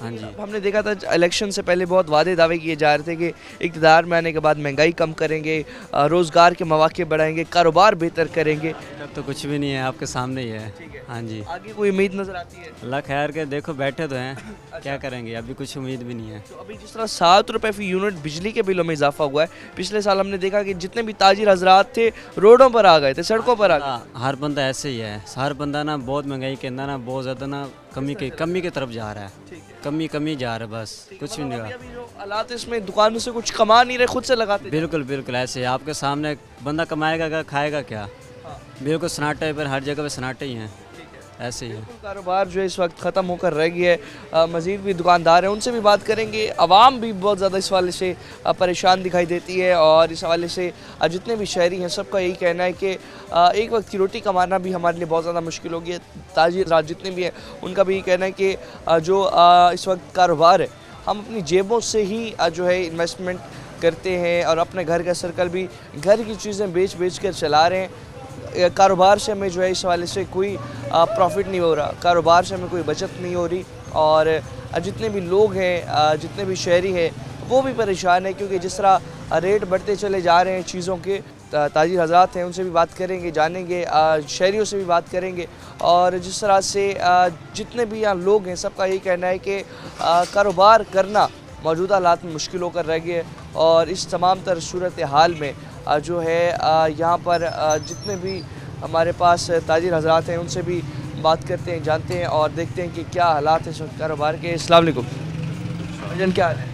हाँ जी, अब हमने देखा था इलेक्शन से पहले बहुत वादे दावे किए जा रहे थे कि इक़्तिदार में आने के बाद महंगाई कम करेंगे, रोज़गार के मौके बढ़ाएंगे, कारोबार बेहतर करेंगे। तब तो कुछ भी नहीं है, आपके सामने ही है। हाँ जी, आगे कोई उम्मीद नज़र आती है? अल्लाह खैर के, देखो बैठे तो हैं, क्या करेंगे, अभी कुछ उम्मीद भी नहीं है। तो अभी जिस तरह 7 रुपये फ़ी यूनिट बिजली के बिलों में इजाफा हुआ है, पिछले साल हमने देखा कि जितने भी ताजिर हजरात थे रोडों पर आ गए थे, सड़कों पर आ गए। हर बंदा ऐसे ही है, हर बंदा ना बहुत महंगाई के अंदर ना बहुत ज़्यादा ना कमी की तरफ जा रहा है, कमी जा रहा है, बस कुछ भी नहीं हुआ। अभी जो हालात इसमें दुकानों से कुछ कमा नहीं रहे, खुद से लगाते। बिल्कुल बिल्कुल ऐसे आपके सामने बंदा कमाएगा क्या, खाएगा क्या? बिल्कुल सन्नाटे पर, हर जगह पे सन्नाटे ही हैं। ऐसे ही है। कारोबार जो है इस वक्त ख़त्म होकर रह गया है। मज़ीद भी दुकानदार हैं, उनसे भी बात करेंगे। आवाम भी बहुत ज़्यादा इस हवाले से परेशान दिखाई देती है और इस हवाले से जितने भी शहरी हैं सबका यही कहना है कि एक वक्त की रोटी कमाना भी हमारे लिए बहुत ज़्यादा मुश्किल हो गई है। ताजिर जितने भी हैं उनका भी यही कहना है कि जो इस वक्त कारोबार है हम अपनी जेबों से ही जो है इन्वेस्टमेंट करते हैं और अपने घर का सर्कल भी घर की चीज़ें बेच कर चला रहे हैं। कारोबार से हमें जो है इस हवाले से कोई प्रॉफिट नहीं हो रहा, कारोबार से हमें कोई बचत नहीं हो रही और जितने भी लोग हैं जितने भी शहरी हैं वो भी परेशान है क्योंकि जिस तरह रेट बढ़ते चले जा रहे हैं चीज़ों के। ताजिर हज़रात हैं उनसे भी बात करेंगे, जानेंगे, शहरियों से भी बात करेंगे और जिस तरह से जितने भी यहाँ लोग हैं सबका यही कहना है कि कारोबार करना मौजूदा हालात में मुश्किल होकर रह गए और इस तमाम तर सूरत हाल में जो है यहाँ पर जितने भी हमारे पास ताजिर हज़रात हैं उनसे भी बात करते हैं, जानते हैं और देखते हैं कि क्या हालात हैं इस वक्त कारोबार के। अस्सलाम वालेकुम भाईजान, क्या हाल है?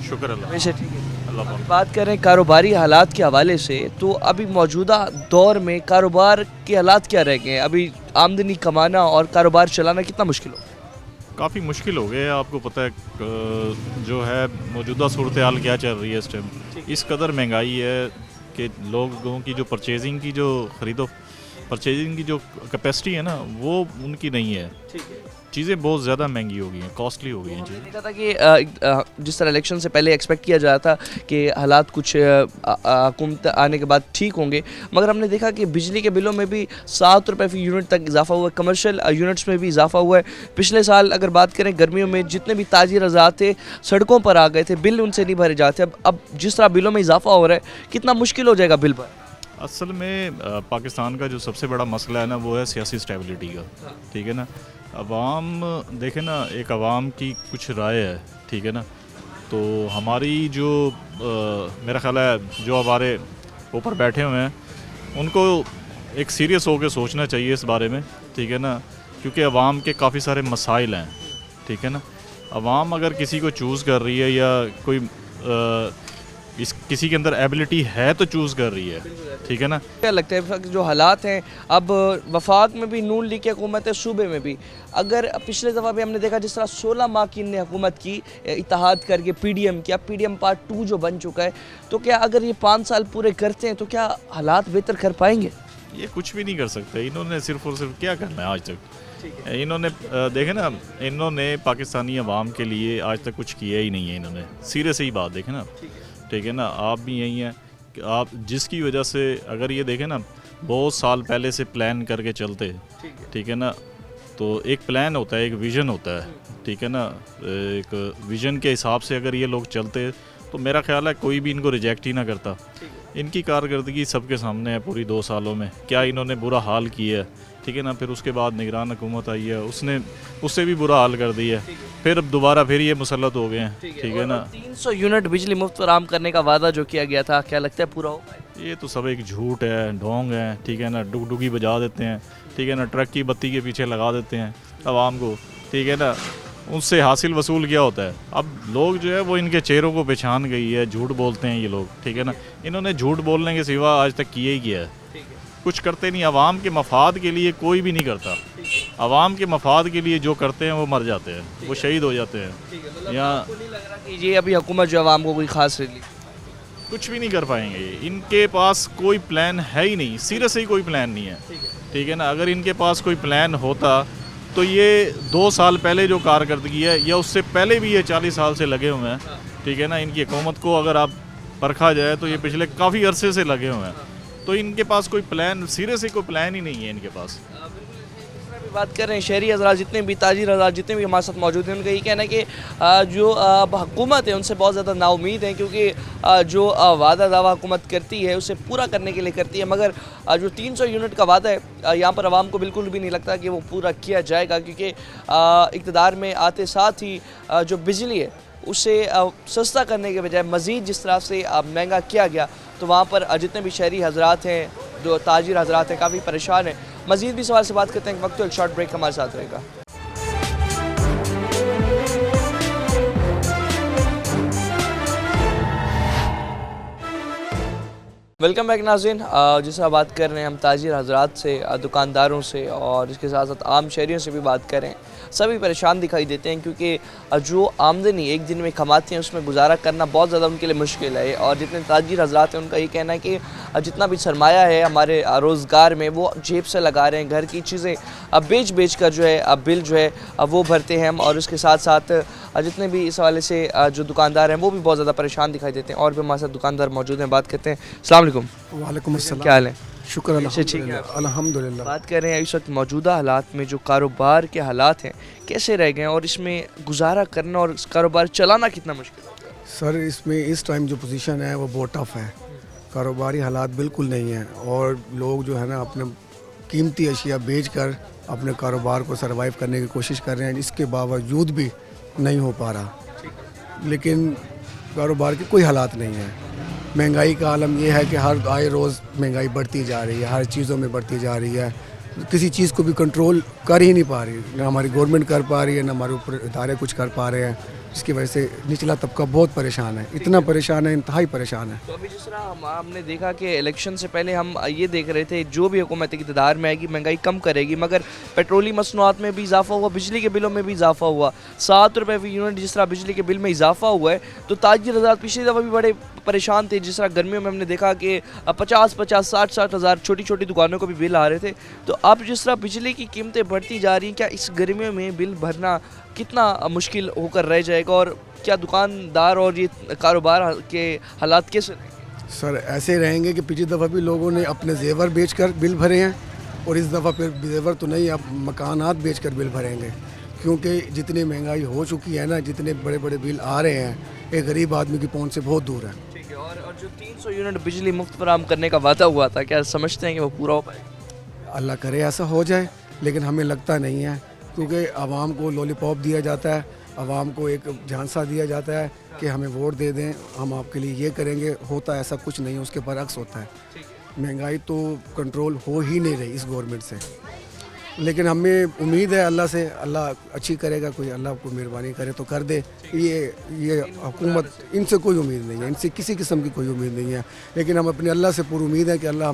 शुक्र अल्लाह। हमेशा ठीक है। अल्लाह पाक। बात करें कारोबारी हालात के हवाले से तो अभी मौजूदा दौर में कारोबार के हालात क्या रह गए हैं? अभी आमदनी कमाना और कारोबार चलाना कितना मुश्किल हो? काफ़ी मुश्किल हो गए। आपको पता है जो है मौजूदा सूरत हाल क्या चल रही है इस टाइम। इस कदर महंगाई है कि लोगों की जो परचेजिंग की जो परचेजिंग की जो कैपेसिटी है ना वो उनकी नहीं है। चीज़ें बहुत ज़्यादा महंगी हो गई हैं, कॉस्टली हो गई हैं चीज़ें। देखा था कि जिस तरह इलेक्शन से पहले एक्सपेक्ट किया जा रहा था कि हालात कुछ हुकूमत आने के बाद ठीक होंगे, मगर हमने देखा कि बिजली के बिलों में भी 7 रुपये फ़ी यूनिट तक इजाफा हुआ है, कमर्शियल यूनिट्स में भी इजाफा हुआ है। पिछले साल अगर बात करें गर्मियों में जितने भी ताजिर हज़रात थे सड़कों पर आ गए थे, बिल उनसे नहीं भरे जाते। अब जिस तरह बिलों में इजाफा हो रहा है कितना मुश्किल हो जाएगा बिल भर? असल में पाकिस्तान का जो सबसे बड़ा मसला है ना वो है सियासी स्टेबिलिटी का, ठीक है ना। अवाम देखे ना, एक अवाम की कुछ राय है, ठीक है ना। तो हमारी जो मेरा ख्याल है जो हमारे ऊपर बैठे हुए हैं उनको एक सीरियस होकर सोचना चाहिए इस बारे में, ठीक है ना, क्योंकि अवाम के काफ़ी सारे मसाइल हैं, ठीक है ना। अवाम अगर किसी को चूज़ कर रही है या कोई किसी के अंदर एबिलिटी है तो चूज़ कर रही है, ठीक है ना। क्या लगता है जो हालात हैं अब वफाक में भी नून लीग की हुकूमत है, सूबे में भी, अगर पिछले दफ़ा भी हमने देखा जिस तरह 16 माह की इनने हुकूमत की इत्तेहाद करके पीडीएम किया, पीडीएम पार्ट 2 जो बन चुका है, तो क्या अगर ये 5 साल पूरे करते हैं तो क्या हालात बेहतर कर पाएंगे? ये कुछ भी नहीं कर सकते। इन्होंने सिर्फ और सिर्फ क्या करना है आज तक। इन्होंने देखे ना, इन्होंने पाकिस्तानी अवाम के लिए आज तक कुछ किया ही नहीं है। इन्होंने सीरियस ही बात देखे ना, ठीक है ना। आप भी यही हैं कि आप जिसकी वजह से अगर ये देखें ना बहुत साल पहले से प्लान करके चलते, ठीक है ना, तो एक प्लान होता है, एक विज़न होता है, ठीक है ना। एक विज़न के हिसाब से अगर ये लोग चलते तो मेरा ख्याल है कोई भी इनको रिजेक्ट ही ना करता। इनकी कारकर्दगी सबके सामने है पूरी 2 सालों में, क्या इन्होंने बुरा हाल किया है, ठीक है ना। फिर उसके बाद निगरान हुकूमत आई है, उसने उससे भी बुरा हाल कर दिया है। फिर अब दोबारा फिर ये मुसल्लत हो गए हैं, ठीक है ना। 300 यूनिट बिजली मुफ्त फराहम करने का वादा जो किया गया था, क्या लगता है पूरा हो पाएगा? ये तो सब एक झूठ है, ढोंग है, ठीक है ना। डुगडुगी बजा देते हैं, ठीक है ना, ट्रक की बत्ती के पीछे लगा देते हैं आवाम को, ठीक है ना। उससे हासिल वसूल क्या होता है? अब लोग जो है वो इनके चेहरों को पहचान गई है, झूठ बोलते हैं ये लोग, ठीक है ना। इन्होंने झूठ बोलने के सिवा आज तक किए ही किया है, कुछ करते नहीं। आवाम के मफाद के लिए कोई भी नहीं करता। आवाम के मफाद के लिए जो करते हैं वो मर जाते हैं, वो शहीद हो जाते हैं। यहाँ नहीं लग रहा कि ये अभी हुकूमत जो आवाम को कोई खास रिलीफ कुछ भी नहीं कर पाएंगे। इनके पास कोई प्लान है ही नहीं, सीरियस ही कोई प्लान नहीं है, ठीक है ना। अगर इनके पास कोई प्लान होता तो ये 2 साल पहले जो कारकर्दगी है या उससे पहले भी ये 40 साल से लगे हुए हैं, ठीक है ना। इनकी हुकूमत को अगर आप परखा जाए तो ये पिछले काफ़ी अरसे से लगे हुए हैं। तो इनके पास कोई प्लान, सीरियस ही कोई प्लान ही नहीं है इनके पास। बात कर रहे हैं शहरी हज़रात जितने भी ताजिर हज़रात जितने भी हमारे साथ मौजूद हैं, उनका ये कहना है कि जो हुकूमत है उनसे बहुत ज़्यादा नाउमीद है, क्योंकि जो वादा दावा हुकूमत करती है उसे पूरा करने के लिए करती है, मगर जो 300 यूनिट का वादा है यहाँ पर आवाम को बिल्कुल भी नहीं लगता कि वो पूरा किया जाएगा, क्योंकि इक़्तिदार में आते साथ ही जो बिजली है उसे सस्ता करने के बजाय मज़ीद जिस तरह से महंगा किया गया, तो वहाँ पर जितने भी शहरी हज़रात हैं, जो ताजिर हज़रात हैं, काफ़ी परेशान हैं। मज़ीद भी सवाल से बात करते हैं, वक्त तो एक शॉर्ट ब्रेक हमारे साथ रहेगा। वेलकम बैक नाज़रीन। जिसका बात कर रहे हैं हम ताजिर हजरात से, दुकानदारों से और इसके साथ साथ आम शहरियों से भी बात करें, सभी परेशान दिखाई देते हैं क्योंकि जो आमदनी एक दिन में कमाते हैं उसमें गुजारा करना बहुत ज़्यादा उनके लिए मुश्किल है। और जितने ताजिर हजरात हैं उनका ये कहना है कि जितना भी सरमाया है हमारे रोज़गार में वो जेब से लगा रहे हैं, घर की चीज़ें बेच बेच कर जो है बिल जो है वो भरते हैं हम। और उसके साथ साथ जितने भी इस हवाले से जो दुकानदार हैं वो भी बहुत ज़्यादा परेशान दिखाई देते हैं। और भी हमारे साथ दुकानदार मौजूद हैं, बात करते हैं। अस्सलाम वालेकुम। वालेकुम अस्सलाम। क्या हाल है? शुक्र ठीक है। अल्हम्दुलिल्लाह। बात कर रहे हैं इस वक्त मौजूदा हालात में जो कारोबार के हालात हैं कैसे रह गए हैं और इसमें गुजारा करना और कारोबार चलाना कितना मुश्किल है? सर इसमें इस टाइम जो पोजीशन है वो बहुत टफ है, कारोबारी हालात बिल्कुल नहीं है और लोग जो है ना अपने कीमती अशिया बेच कर अपने कारोबार को सरवाइव करने की कोशिश कर रहे हैं, इसके बावजूद भी नहीं हो पा रहा। लेकिन कारोबार के कोई हालात नहीं है। महंगाई का आलम यह है कि हर आए रोज़ महंगाई बढ़ती जा रही है, हर चीज़ों में बढ़ती जा रही है, किसी चीज़ को भी कंट्रोल कर ही नहीं पा रही, ना हमारी गवर्नमेंट कर पा रही है, ना हमारे ऊपर इदारे कुछ कर पा रहे हैं, जिसकी वजह से निचला तबका बहुत परेशान है, इतना परेशान है, इंतहाई परेशान है। तो अभी जिस तरह हमने देखा कि इलेक्शन से पहले हम ये देख रहे थे जो भी हुकूमत इक़्तिदार में आएगी महंगाई कम करेगी, मगर पेट्रोली मसनूआत में भी इजाफा हुआ, बिजली के बिलों में भी इजाफा हुआ, 7 रुपये फी यूनिट जिस तरह बिजली के बिल में इजाफा हुआ है। तो ताजिर हज़रात पिछली दफ़ा भी बड़े परेशान थे, जिस तरह गर्मियों में हमने देखा कि 50-50, 60-60 हज़ार छोटी छोटी दुकानों को भी बिल आ रहे थे। तो अब जिस तरह बिजली की कीमतें बढ़ती जा रही हैं, क्या इस गर्मियों में बिल भरना कितना मुश्किल होकर रह जाएगा और क्या दुकानदार और ये कारोबार के हालात कैसे रहेंगे? सर ऐसे रहेंगे कि पिछली दफ़ा भी लोगों ने अपने जेवर बेचकर बिल भरे हैं और इस दफ़ा फिर जेवर तो नहीं, अब मकानात बेचकर बिल भरेंगे, क्योंकि जितनी महंगाई हो चुकी है ना, जितने बड़े बड़े बिल आ रहे हैं, एक गरीब आदमी की पहुंच से बहुत दूर है। ठीक है। और जो 300 यूनिट बिजली मुफ्त फराहम करने का वादा हुआ था, क्या समझते हैं कि वो पूरा हो पाएगा? अल्लाह करे ऐसा हो जाए, लेकिन हमें लगता नहीं है, क्योंकि आवाम को लॉलीपॉप दिया जाता है, आवाम को एक झांसा दिया जाता है कि हमें वोट दे दें, हम आपके लिए ये करेंगे। होता ऐसा कुछ नहीं है, उसके बरअक्स होता है। महंगाई तो कंट्रोल हो ही नहीं रही इस गवर्नमेंट से, लेकिन हमें उम्मीद है अल्लाह से, अल्लाह अच्छी करेगा, कोई अल्लाह को मेहरबानी करे तो कर दे। ये हुकूमत, इनसे कोई उम्मीद नहीं है, इनसे किसी किस्म की कोई उम्मीद नहीं है, लेकिन हम अपने अल्लाह से पूरी उम्मीद है कि अल्लाह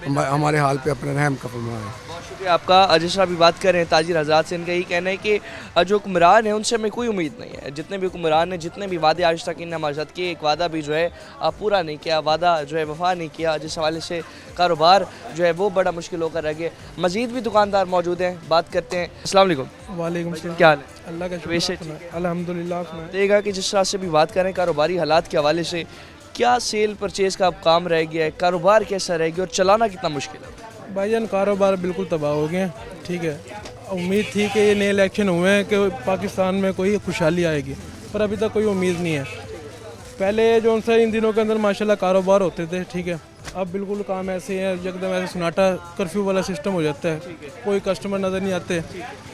हमारे हाल पे अपना रहम का फरमाए। बहुत शुक्रिया आपका। जिस तरह अभी बात कर रहे हैं ताजिर हज़रात से, इनका यही कहना है कि जो हुक्मरान है उनसे हमें कोई उम्मीद नहीं है। जितने भी हुक्मरान हैं, जितने भी वादे आज तक इन्होंने हमारे साथ किए, एक वादा भी जो है पूरा नहीं किया, वादा जो है वफा नहीं किया, जिस हवाले से कारोबार जो है वो बड़ा मुश्किल होकर रह गया। मज़ीद भी दुकानदार मौजूद हैं, बात करते हैं। अस्सलाम वालेकुम। वालेकुम सलाम। क्या हाल है? अल्लाह का शुक्र है, अल्हम्दुलिल्लाह। देगा कि जिस तरह से भी बात करें कारोबारी हालात के हवाले से, क्या सेल परचेज का काम रह गया है, कारोबार कैसा रह गया और चलाना कितना मुश्किल है? भाईजान कारोबार बिल्कुल तबाह हो गए हैं। ठीक है, उम्मीद थी कि ये नए इलेक्शन हुए हैं कि पाकिस्तान में कोई खुशहाली आएगी, पर अभी तक कोई उम्मीद नहीं है। पहले जो उनसे इन दिनों के अंदर माशाल्लाह कारोबार होते थे, ठीक है, अब बिल्कुल काम ऐसे है एकदम ऐसे सुनाटा कर्फ्यू वाला सिस्टम हो जाता है, कोई कस्टमर नज़र नहीं आते।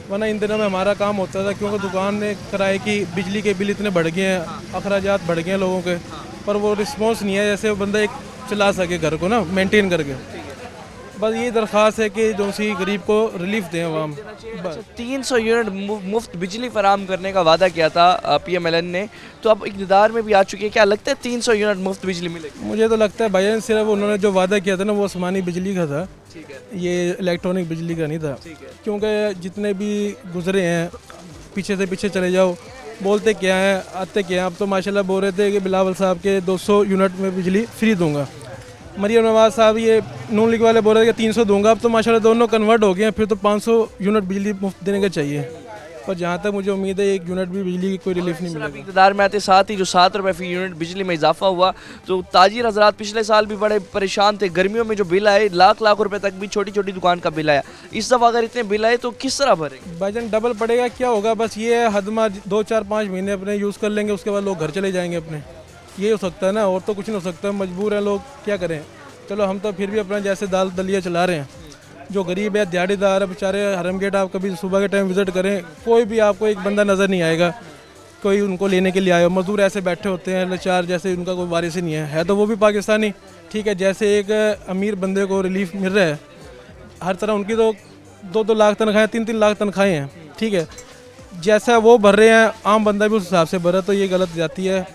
वरना इन दिनों में हमारा काम होता था, क्योंकि दुकान ने किराए की बिजली के बिल इतने बढ़ गए हैं, अखराजात बढ़ गए हैं लोगों के, पर वो रिस्पॉन्स नहीं है जैसे बंदा एक चला सके घर को ना मेंटेन करके। बस ये दरख्वास्त है कि जो सी गरीब को रिलीफ दें आवाम। 300 यूनिट मुफ्त बिजली फराम करने का वादा किया था PMLN ने, तो अब इक़्तिदार में भी आ चुकी है। क्या लगता है 300 यूनिट मुफ्त बिजली मिलेगी? मुझे तो लगता है भाईजान सिर्फ उन्होंने जो वादा किया था ना वो आसमानी बिजली का था, ये इलेक्ट्रॉनिक बिजली का नहीं था। क्योंकि जितने भी गुजरे हैं पीछे से पीछे चले जाओ, बोलते क्या हैं आते क्या हैं। अब तो माशाल्लाह बोल रहे थे कि बिलावल साहब के 200 यूनिट में बिजली फ्री दूंगा, मरियम नवाज साहब ये नून लीग वाले बोल रहे थे कि 300 दूंगा। अब तो माशाल्लाह दोनों कन्वर्ट हो गए हैं, फिर तो 500 यूनिट बिजली मुफ्त देने का चाहिए। और जहाँ तक मुझे उम्मीद है 1 यूनिट भी बिजली की कोई रिलीफ नहीं मिलेगा। इक़्तिदार में आते साथ ही जो 7 रुपये फी यूनिट बिजली में इजाफा हुआ, तो ताजिर हज़रात पिछले साल भी बड़े परेशान थे। गर्मियों में जो बिल आए लाख रुपए तक भी छोटी छोटी दुकान का बिल आया। इस दफ़ा अगर इतने बिल आए तो किस तरह भरेंगे? भाईजान डबल पड़ेगा, क्या होगा, बस ये हदमा 2, 4, 5 महीने अपने यूज़ कर लेंगे, उसके बाद लोग घर चले जाएंगे अपने। ये हो सकता है ना, और तो कुछ नहीं हो सकता। मजबूर है लोग, क्या करें। चलो हम तो फिर भी अपना जैसे दाल दलिया चला रहे हैं। जो गरीब है, दिहाड़ीदार है बेचारे, हरम गेट आप कभी सुबह के टाइम विज़िट करें, कोई भी आपको एक बंदा नज़र नहीं आएगा कोई उनको लेने के लिए आए हो। मजदूर ऐसे बैठे होते हैं लाचार, जैसे उनका कोई वारिस ही नहीं है तो वो भी पाकिस्तानी। ठीक है, जैसे एक अमीर बंदे को रिलीफ मिल रहा है हर तरह, उनकी तो 2-2 लाख तनख्वाहें, 3-3 लाख तनख्वाहें हैं। ठीक है, जैसा वो भर रहे हैं आम बंदा भी उस हिसाब से भरा, तो ये गलत जाती है।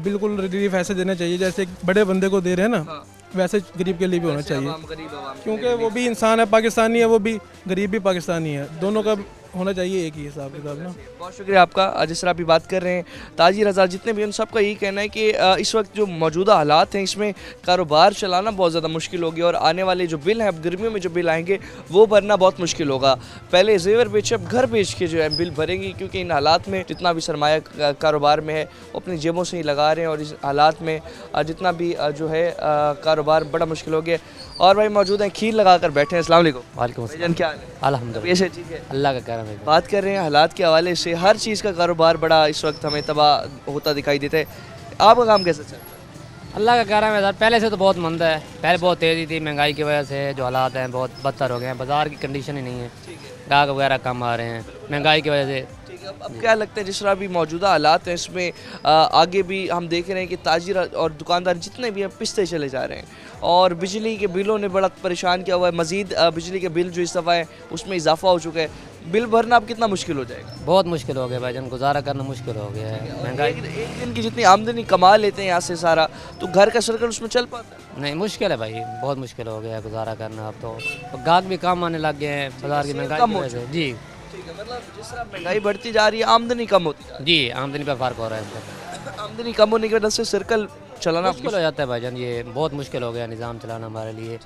बिल्कुल रिलीफ ऐसे देना चाहिए जैसे एक बड़े बंदे को दे रहे हैं ना, वैसे गरीब के लिए भी होना चाहिए, आवाम, गरीब आवाम के क्योंकि वो भी इंसान है, पाकिस्तानी है, वो भी गरीब भी पाकिस्तानी है, दोनों का होना चाहिए एक ही हिसाब किताब ना। बहुत शुक्रिया आपका। जिस तरह अभी बात कर रहे हैं ताजिर हज़ार जितने भी, उन सबका यही कहना है कि इस वक्त जो मौजूदा हालात हैं इसमें कारोबार चलाना बहुत ज़्यादा मुश्किल हो गया और आने वाले जो बिल हैं, अब गर्मियों में जो बिल आएंगे वो भरना बहुत मुश्किल होगा। पहले जेवर बेचे, अब घर बेच के जो है बिल भरेंगे, क्योंकि इन हालात में जितना भी सरमाया कारोबार में है वो अपनी जेबों से ही लगा रहे हैं और इस हालात में जितना भी जो है कारोबार बड़ा मुश्किल हो गया। और भाई मौजूद हैं, खीर लगा कर बैठे हैं। अस्सलाम वालेकुम। वालेकुम भाईजान क्या हाल है? अल्हम्दुलिल्लाह, ऐसे ठीक है। अल्लाह का करम है। बात कर रहे हैं हालात के हवाले से, हर चीज़ का कारोबार बड़ा इस वक्त हमें तबाह होता दिखाई देता है। आपका काम कैसा चल रहा है? अल्लाह का करम है सर। पहले से तो बहुत मंद है, पहले बहुत तेज़ी थी, महंगाई की वजह से जो हालात हैं बहुत बदतर हो गए हैं, बाज़ार की कंडीशन ही नहीं है, ग्राहक वगैरह कम आ रहे हैं महंगाई की वजह से। ठीक है, अब क्या लगता है जिस तरह भी मौजूदा हालात हैं इसमें आगे भी हम देख रहे हैं कि ताजिर और दुकानदार जितने भी हैं पिसते चले जा रहे हैं और बिजली के बिलों ने बड़ा परेशान किया हुआ है। मज़ीद बिजली के बिल जो इस दफ़ा है उसमें इजाफा हो चुका है। बिल भरना अब कितना मुश्किल हो जाएगा? बहुत मुश्किल हो गया भाईजान, गुजारा करना मुश्किल हो गया है महंगाई। एक दिन की जितनी आमदनी कमा लेते हैं यहाँ से सारा, तो घर का सर्कल उसमें चल पाता है? नहीं, मुश्किल है भाई, बहुत मुश्किल हो गया है गुजारा करना। अब तो ग्राहक भी कम आने लग गए हैं बाज़ार की महंगाई कम की हो वजह से। जी ठीक है, मतलब जिस तरह महंगाई बढ़ती जा रही है आमदनी कम होती जा जी, आमदनी पर फ़र्क हो रहा है इनका। रही है। आमदनी कम होने की वजह से सर्कल चलाना मुश्किल हो जाता है भाईजान, ये बहुत मुश्किल हो गया निज़ाम चलाना हमारे लिए।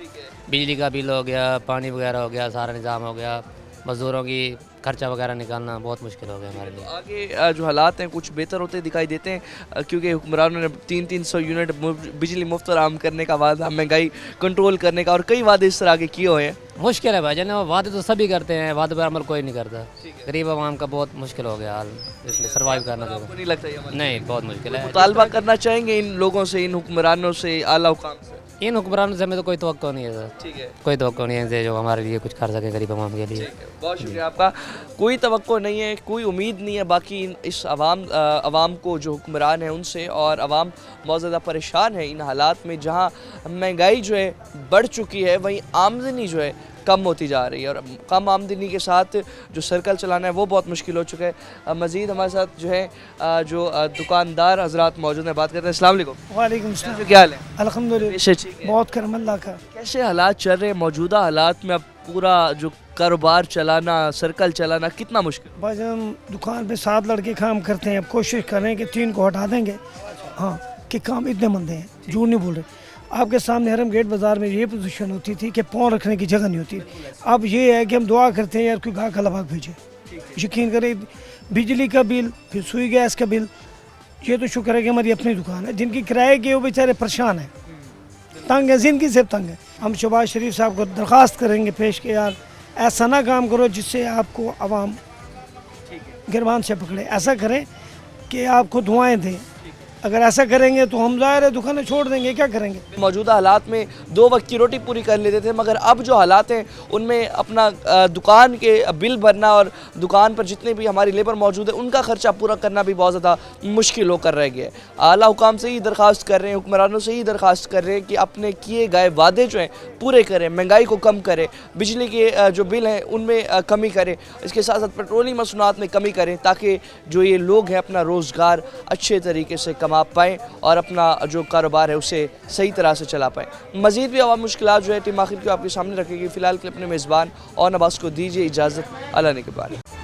बिजली का बिल हो गया, पानी वगैरह हो गया, सारा निज़ाम हो गया, मज़दूरों की खर्चा वगैरह निकालना बहुत मुश्किल हो गया हमारे लिए। आगे जो हालात हैं कुछ बेहतर होते दिखाई देते हैं, क्योंकि हुक्मरानों ने 300 यूनिट बिजली मुफ्त फराहम करने का वादा, महंगाई कंट्रोल करने का और कई वादे इस तरह आगे किए हुए हैं। मुश्किल है भाईजान, वादे तो सभी करते हैं, वादे पर अमल कोई नहीं करता। गरीब आवाम का बहुत मुश्किल हो गया हाल, इसलिए सर्वाइव करना जो आपको नहीं लगता ये अमल? नहीं, बहुत मुश्किल है। मुतालबा करना चाहेंगे इन लोगों से, इन हुक्मरानों से, आला हुकाम से? इन हुक्मरानों से हमें तो कोई तवक्को नहीं है सर, ठीक है, कोई तवक्को नहीं है इनसे जो हमारे लिए कुछ कर सके गरीब आवाम के लिए। बहुत शुक्रिया आपका। कोई तवक्को नहीं है, कोई उम्मीद नहीं है बाकी इस अवाम को जो हुक्मरान है उनसे, और अवाम बहुत ज़्यादा परेशान है इन हालात में जहाँ महंगाई जो है बढ़ चुकी है, वहीं आमदनी जो है कम होती जा रही है और कम आमदनी के साथ जो सर्कल चलाना है वो बहुत मुश्किल हो चुका है। मज़ीद हमारे साथ जो है जो दुकानदार हजरात मौजूद हैं, बात करते हैं। अस्सलाम वालेकुम। वालेकुम सलाम। क्या हाल है? अल्हम्दुलिल्लाह पेशे ठीक है? बहुत करम अल्लाह का। कैसे हालात चल रहे हैं मौजूदा हालात में? अब पूरा जो कारोबार चलाना, सर्कल चलाना कितना मुश्किल? बस हम दुकान पे 7 लड़के काम करते हैं, अब कोशिश कर रहे हैं कि 3 को हटा देंगे। हाँ, कि काम इतने मंदे हैं, झूठ नहीं बोल रहे। आपके सामने हरम गेट बाज़ार में ये पोजीशन होती थी कि पाँव रखने की जगह नहीं होती। अब ये है कि हम दुआ करते हैं यार कोई गाहक लबाक भेजे। यकीन करें, बिजली का बिल, फिर सुई गैस का बिल, ये तो शुक्र है कि हमारी अपनी दुकान है। जिनकी किराए के वो बेचारे परेशान हैं, तंग है, जिनकी से तंग है। हम शहबाज शरीफ साहब को दरख्वास्त करेंगे पेश के यार ऐसा ना काम करो जिससे आपको आवाम गिरबान से पकड़े। ऐसा करें कि आपको दुआएं दें। अगर ऐसा करेंगे तो हम ज़ाहिर है दुकानें छोड़ देंगे, क्या करेंगे। मौजूदा हालात में 2 वक्त की रोटी पूरी कर लेते थे, मगर अब जो हालात हैं उनमें अपना दुकान के बिल भरना और दुकान पर जितने भी हमारी लेबर मौजूद है उनका खर्चा पूरा करना भी बहुत ज़्यादा मुश्किल होकर रह गया है। आला हुकाम से ही दरख्वास्त कर रहे हैं, हुक्मरानों से ही दरख्वास्त कर रहे हैं कि अपने किए गए वादे जो हैं पूरे करें, महंगाई को कम करें, बिजली के जो बिल हैं उनमें कमी करें, इसके साथ साथ पेट्रोलियम मसनूआत में कमी करें, ताकि जो ये लोग हैं अपना रोज़गार अच्छे तरीके से कमा पाएँ और अपना जो कारोबार है उसे सही तरह से चला पाएँ। मज़ीद भी आवाम मुश्किलात जो है टीम आखिर को आपके सामने रखेगी। फ़िलहाल के लिए अपने मेज़बान और नवाज़ को दीजिए इजाज़त। अल्लाह ने के बारे।